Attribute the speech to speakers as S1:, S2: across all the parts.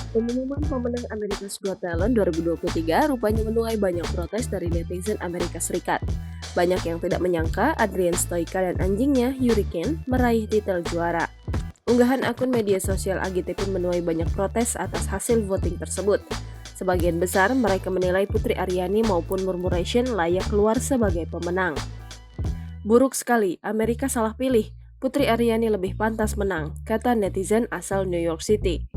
S1: Pengumuman pemenang America's Got Talent 2023 rupanya menuai banyak protes dari netizen Amerika Serikat. Banyak yang tidak menyangka Adrian Stoica dan anjingnya Hurricane meraih titel juara. Unggahan akun media sosial AGT pun menuai banyak protes atas hasil voting tersebut. Sebagian besar mereka menilai Putri Aryani maupun Murmuration layak keluar sebagai pemenang. Buruk sekali, Amerika salah pilih. Putri Aryani lebih pantas menang, kata netizen asal New York City.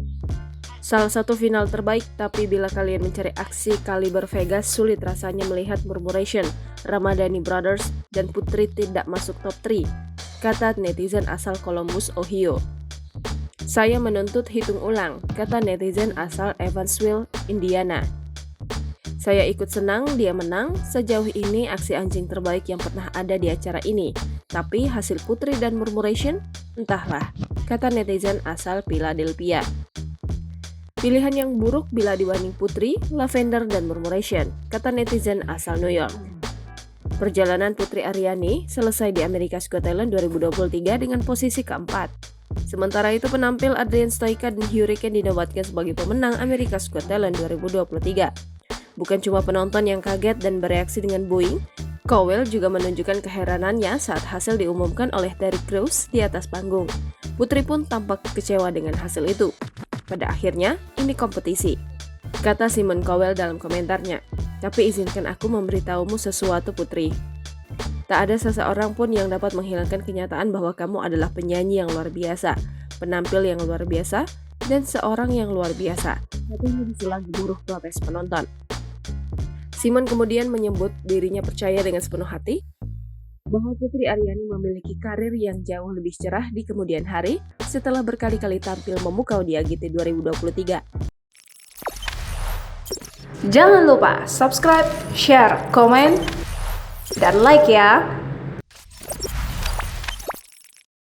S1: Salah satu final terbaik, tapi bila kalian mencari aksi kaliber Vegas, sulit rasanya melihat Murmuration, Ramadhani Brothers, dan Putri tidak masuk top 3, kata netizen asal Columbus, Ohio. Saya menuntut hitung ulang, kata netizen asal Evansville, Indiana. Saya ikut senang dia menang, sejauh ini aksi anjing terbaik yang pernah ada di acara ini. Tapi hasil Putri dan Murmuration? Entahlah, kata netizen asal Philadelphia. Pilihan yang buruk bila dibanding Putri, Lavender, dan Murmuration, kata netizen asal New York. Perjalanan Putri Aryani selesai di America's Got Talent 2023 dengan posisi keempat. Sementara itu penampil Adrian Stoica dan Hurricane dinobatkan sebagai pemenang America's Got Talent 2023. Bukan cuma penonton yang kaget dan bereaksi dengan booing, Cowell juga menunjukkan keheranannya saat hasil diumumkan oleh Terry Crews di atas panggung. Putri pun tampak kecewa dengan hasil itu. Pada akhirnya, ini kompetisi, kata Simon Cowell dalam komentarnya. Tapi izinkan aku memberitahumu sesuatu, Putri. Tak ada seseorang pun yang dapat menghilangkan kenyataan bahwa kamu adalah penyanyi yang luar biasa, penampil yang luar biasa, dan seorang yang luar biasa. Katanya di sela gemuruh protes penonton. Simon kemudian menyebut dirinya percaya dengan sepenuh hati bahwa Putri Aryani memiliki karir yang jauh lebih cerah di kemudian hari setelah berkali-kali tampil memukau di AGT 2023.
S2: Jangan lupa subscribe, share, komen, dan like ya!